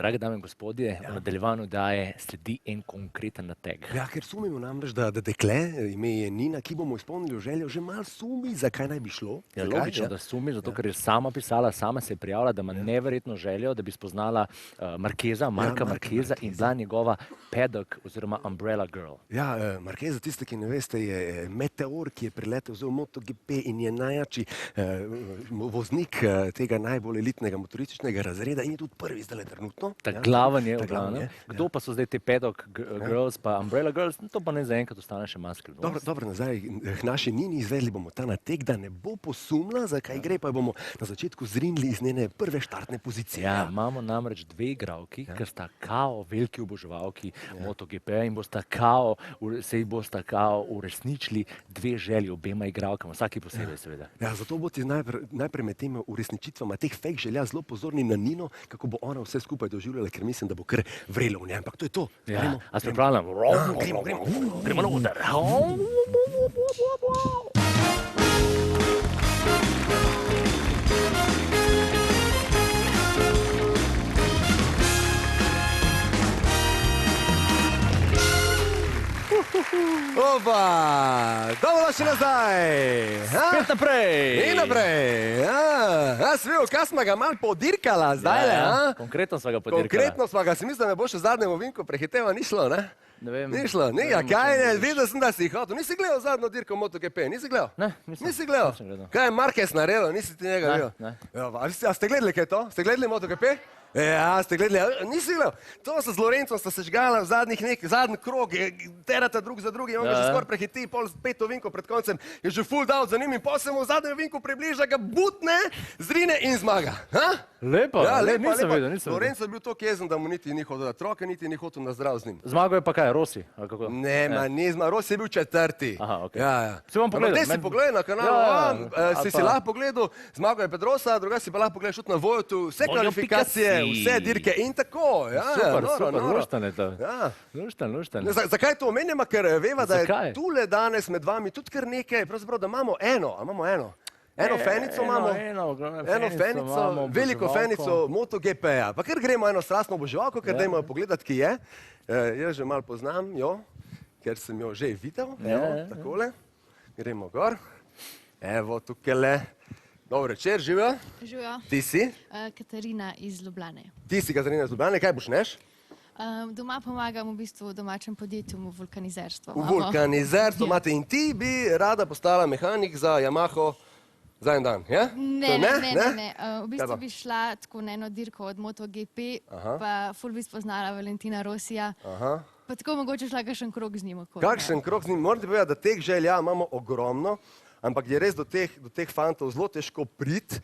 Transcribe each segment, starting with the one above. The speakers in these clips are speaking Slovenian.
Drage dame in gospodje, v nadaljevanju daje sledi en konkreten nateg. Ja, ker sumimo namreč, da dekle, ime je Nina, ki bomo izpolnili željo, že malo sumi, zakaj naj bi šlo. Ja, logično, da sumi, zato ker je sama pisala, sama se je prijavila, da ima neverjetno željo, da bi spoznala Markeza, Marka Markeza in bila njegova pedok oziroma umbrella girl. Ja, Markeza, tiste, ki ne veste, je meteor, ki je priletel z MotoGP in je najjači voznik tega najbolj elitnega motorističnega razreda in je tudi prvi zdaj trenutno. Ta glaven je v glavnem. Kdo pa so zdaj te pedok girls pa umbrella girls, to pa ne zaenkrat ostane še malo skrivnost. Dobro, nazaj k naši Nini izvedli bomo ta nateg, da ne bo posumila, zakaj gre, pa bomo na začetku zrinili iz njene prve štartne pozicije. Ja, imamo namreč dve igralki, ker sta kao veliki oboževalki MotoGP in se jih bosta kao uresničili dve želji obema igralkama, vsaki posebej seveda. Ja, zato boste najprej med temi uresničitvama teh fake želja zelo pozorni na Nino, kako bo ona vse skupaj doživljala, ker mislim, da bo kar vrelo v njej, ampak to je to. Ja, a se pripravljam? Gremo na udar. Opa, dobrodošli nazaj. Spet naprej. In naprej. Jaz videl, kaj smo ga malo podirkala zdaj. Konkretno smo ga podirkala. Konkretno smo ga, si mislim, da me bo še v zadnjem ovinku prehiteva, ni šlo, ne? Ne vem. Ni šlo, kaj ne, videl sem, da si jih hotel. Nisi gledal zadnjo dirko MotoGP, nisi gledal? Ne, nisem. Nisi gledal? Kaj je Marquez naredil, nisi ti njega videl? Ne. A ste gledali kaj to? Ste gledali MotoGP? Ja, ste gledali, nisi gledal. To se z Lorencom sta se žgala v zadnji krog, terata drug za drugi, on ga že skoraj prehiti, pol pet ovinkov pred koncem je že full down za njim in pol se mu v zadnjem ovinku približa, ga butne, zrine in zmaga. Lepo, nisem videl. Lorenzo je bil toliko jezen, da mu niti ni hodil na troke, niti ni hotel na zdrav z njim. Zmagal je pa kaj, Rossi? Ne, ni zmagal, Rossi je bil četrti. Aha, ok. Si bom pogledal. Te si pogledal na kanalu, si lahko pogledal, zmagal je Pedrosa, druga si pa lahko pogledal šut na Vojotu, vse kvalifikacije, vse dirke in tako. Super, luštane to. Luštan. Zakaj to omenjamo? Ker veva, da je tule danes med vami tudi kar nekaj, pravzaprav, da imamo eno. Eno fenico imamo, veliko fenico MotoGP-ja. Pa ker gremo eno strastno oboževalko, ker dajmo pogledati, ki je. Jaz že malo poznam jo, ker sem jo že videl. Evo, takole. Gremo gor. Evo, tukajle. Dobro večer, živijo. Živijo. Ti si? Katarina iz Ljubljane. Ti si Katarina iz Ljubljane, kaj počneš? Doma pomagam v bistvu domačem podjetju v vulkanizerstvu. V vulkanizerstvu imate in ti bi rada postala mehanik za Yamaho za en dan, ja? Ne. V bistvu bi šla tako na eno dirko od MotoGP, pa ful bi spoznala Valentina Rossija, pa tako mogoče šla kakšen krog z njim. Kakšen krog z njim? Morate povedati, da teh želja imamo ogromno, ampak je res do teh fantov zelo težko priti.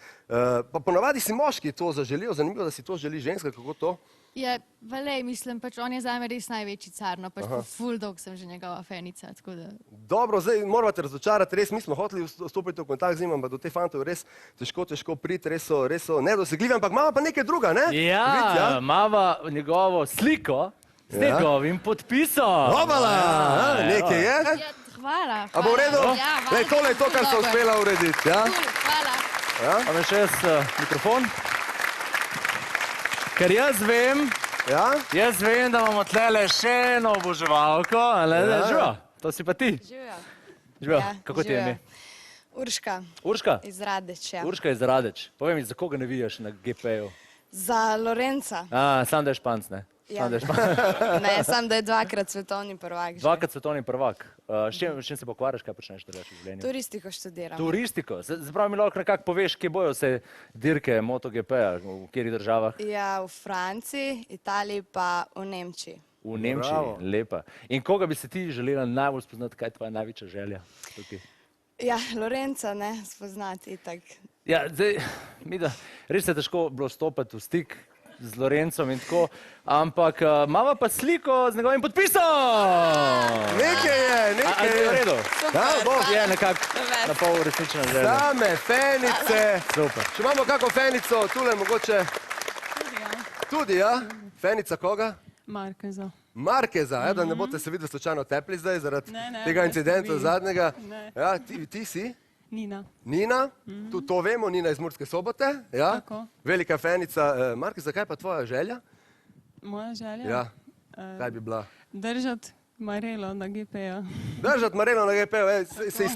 Pa ponavadi si moški to zaželijo, zanimivo, da si to želi ženska, kako to? Ja, valej, mislim, pač on je zame res največji car, no pač ful dolg sem že njegova fenica, tako da... Dobro, zdaj morate razočarati, res mi smo hoteli stopiti v kontakt z njim, ampak do teh fantov res težko priti, res so nedosegljivi, ampak imamo pa nekaj druga, ne? Ja, imamo njegovo sliko z njegovim podpisom. Hopala, nekaj je? Ja, hvala. A bo v redu? Tole je to, kar so uspela urediti, ja? Hvala. A me še jaz mikrofon? Ker jaz vem, da imamo tlele še eno oboževalko, ali ne? Živijo, to si pa ti. Živijo. Kako ti je ime? Urška. Urška? Iz Radeč, ja. Urška iz Radeč. Povej mi, za koga ne vidiš na GP-ju? Za Lorenca. Sam da je Španc, ne? Ne, sam da je dvakrat svetovni prvak. Dvakrat svetovni prvak. S čim se pokvarjaš, kaj počneš v življenju? Turistiko študiram. Turistiko? Zaprav mi lahko nekako poveš, kje bojo se dirke MotoGP-ja, v katerih državah? Ja, v Franciji, Italiji pa v Nemčiji. V Nemčiji, lepa. In koga bi se ti želela najbolj spoznati, kaj je tvoja največja želja tukaj? Ja, Lorenca, ne, spoznati, itak. Ja, zdaj, res je težko bilo stopiti v stik z Lorencom in tako, ampak imamo pa sliko z njegovim podpisom! Nekaj je. A je v redu? Super. Je nekako na pol uresničena želja. Same fenice. Super. Če imamo kako fenico, tule mogoče... Tudi, ja? Fenica koga? Markeza. Markeza, da ne boste se videli slučajno tepli zdaj zaradi tega incidenta zadnjega. Ja, ti si? Nina. Nina, to vemo, Nina iz Murske Sobote. Tako. Velika fenica. Markeza, kaj pa tvoja želja? Moja želja? Ja, kaj bi bila? Držati Marelo na GP-ju. Držati Marelo na GP-ju, si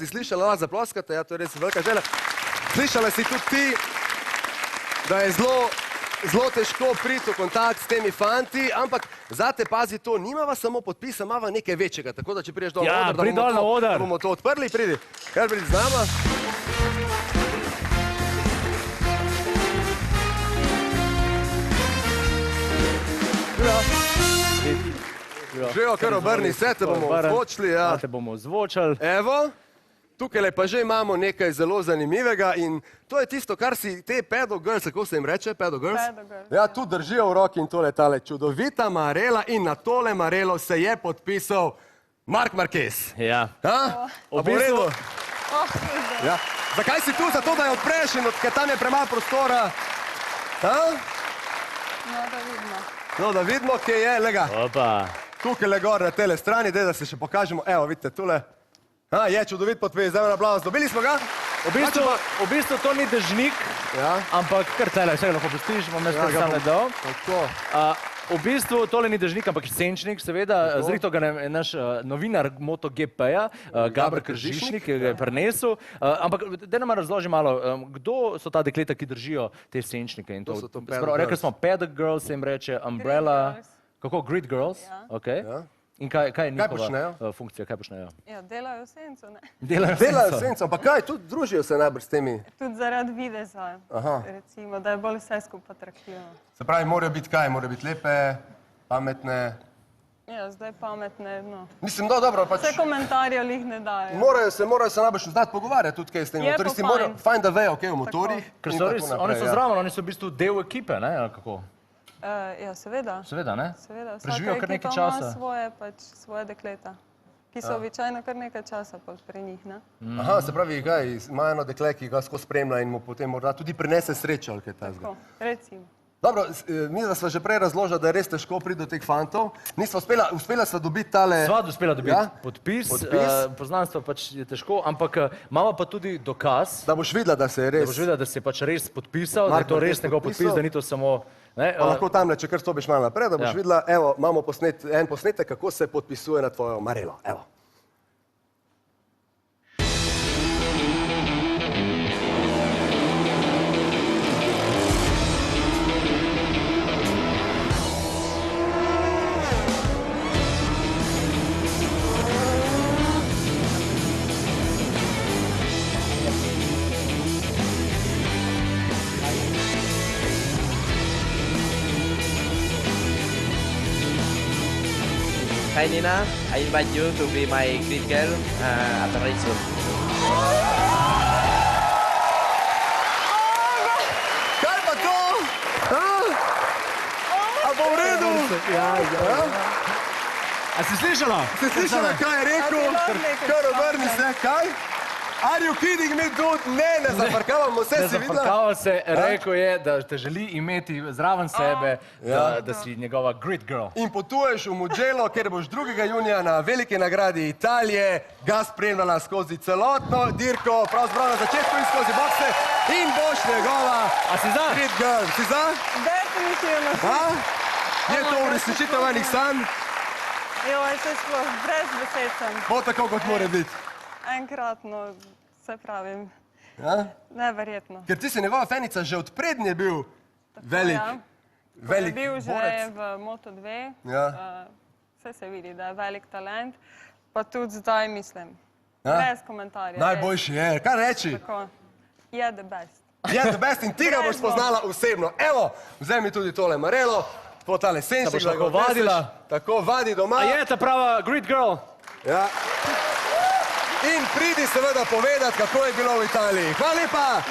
slišala, zaploskate, ja, to je res velika želja. Slišala si tudi ti, da je zelo težko priti v kontakt s temi fanti, ampak zate pazi to, nimava samo podpisa, imava nekaj večjega, tako da če prideš dol na oder, da bomo to odprli, pridi, kar pridi z nama. Živo, kar obrni se, te bomo zvočili. Te bomo zvočili. Evo, tukaj pa že imamo nekaj zelo zanimivega in to je tisto, kar si te Pedo Girls, kako se jim reče, Pedo Girls? Ja, tu držijo v roki in tole tale čudovita Marela in na tole Marelo se je podpisal Marc Marquez. Ja. V bistvu. Zakaj si tu? Zato, da je odpreš in ker tam je premalo prostora. No, da vidimo, kje je, lega. Opa. Tukaj le gor na tele strani, da se še pokažemo. Evo, vidite, tule. Je čudovit podpis, zdaj na aplauz. Dobili smo ga? V bistvu to ni dežnik, ampak kar tele, vse lahko pustiš, bom jaz sam ne dal. V bistvu tole ni dežnik, ampak senčnik, seveda. Zrihto ga je naš novinar MotoGP-ja, Gabriel Kržišnik, ki ga je prinesel. Ampak da nam razloži malo, kdo so ta dekleta, ki držijo te senčnike in to? Rekli smo Pedo Girls, se jim reče, Umbrella. Kako? Grid Girls? Ok. In kaj je njihova funkcija? Kaj počnejo? Ja, delajo senco, ne? Delajo senco, pa kaj? Tudi družijo se najbrž s temi? Tudi zaradi videza, recimo, da je bolj vse skupaj atraktivno. Se pravi, morajo biti kaj? Morajo biti lepe, pametne? Ja, zdaj pametne, no. Mislim, no, dobro, pač... Vse komentarje lih ne dajo. Morajo se najbrž znati pogovarjati tudi kaj s temi motoristi. Morajo fajn, da vejo, kaj v motorjih. Ker so res, oni so zraven, oni so v bistvu del ekipe, ne? Kako? Ja, seveda. Seveda, ne? Seveda. Preživijo kar nekaj Vsaka časa. ekipa ima svoje dekleta, ki so običajno kar nekaj časa pri njih, ne? Aha, se pravi, kaj, ima eno dekle, ki ga skozi spremlja in mu potem morda tudi prinese srečo, ali kaj takega. Tako, recimo. Dobro, mi da sva že prej razložila, da je res težko priti do teh fantov. Nisva uspela sva dobiti tale... Sva uspela dobiti podpis, poznanstvo pač je težko, ampak imamo pa tudi dokaz. Da boš videla, da se je res... Da boš videla, da se je pač res podpisal, da je to res njegov podpis, da ni to samo... Pa lahko tamle, če kar stopiš malo naprej, da boš videla, evo, imamo en posnetek, kako se podpisuje na tvojo Marelo. Evo. Hi Nina, I invite you to be my grid girl at the race soon. Kaj pa to? A bo v redu? A si slišala? Si slišala, kaj je rekel? Kar obrni se, kaj? Are you kidding me, dude? Ne zafrkavamo se, si videla? Ne zafrkaval se, rekel je, da te želi imeti zraven sebe, da si njegova grid girl. In potuješ v Mugello, ker boš 2. junija na veliki nagradi Italije ga spremljala skozi celotno dirko, pravzaprav na začetku in skozi bokse in boš njegova grid girl. Si za? Definitivno. Je to uresničitev enih sanj? Joj, se sploh, brez besed sem. Bo tako, kot mora biti. Enkratno, se pravim. Neverjetno. Ker ti si njegova fenica, že od prednje bil velik borec. Je bil že v Moto2, vse se vidi, da je velik talent, pa tudi zdaj mislim. Brez komentarja. Najboljši je, kaj reči? Tako, je the best. Je the best in ti ga boš spoznala osebno. Evo, vzemi tudi tole Marelo, po tale senčnik, da boš lahko vadila. Tako, vadi doma. A je ta prava grid girl? Ja. In pridi seveda povedati, kako je bilo v Italiji. Hvala lepa!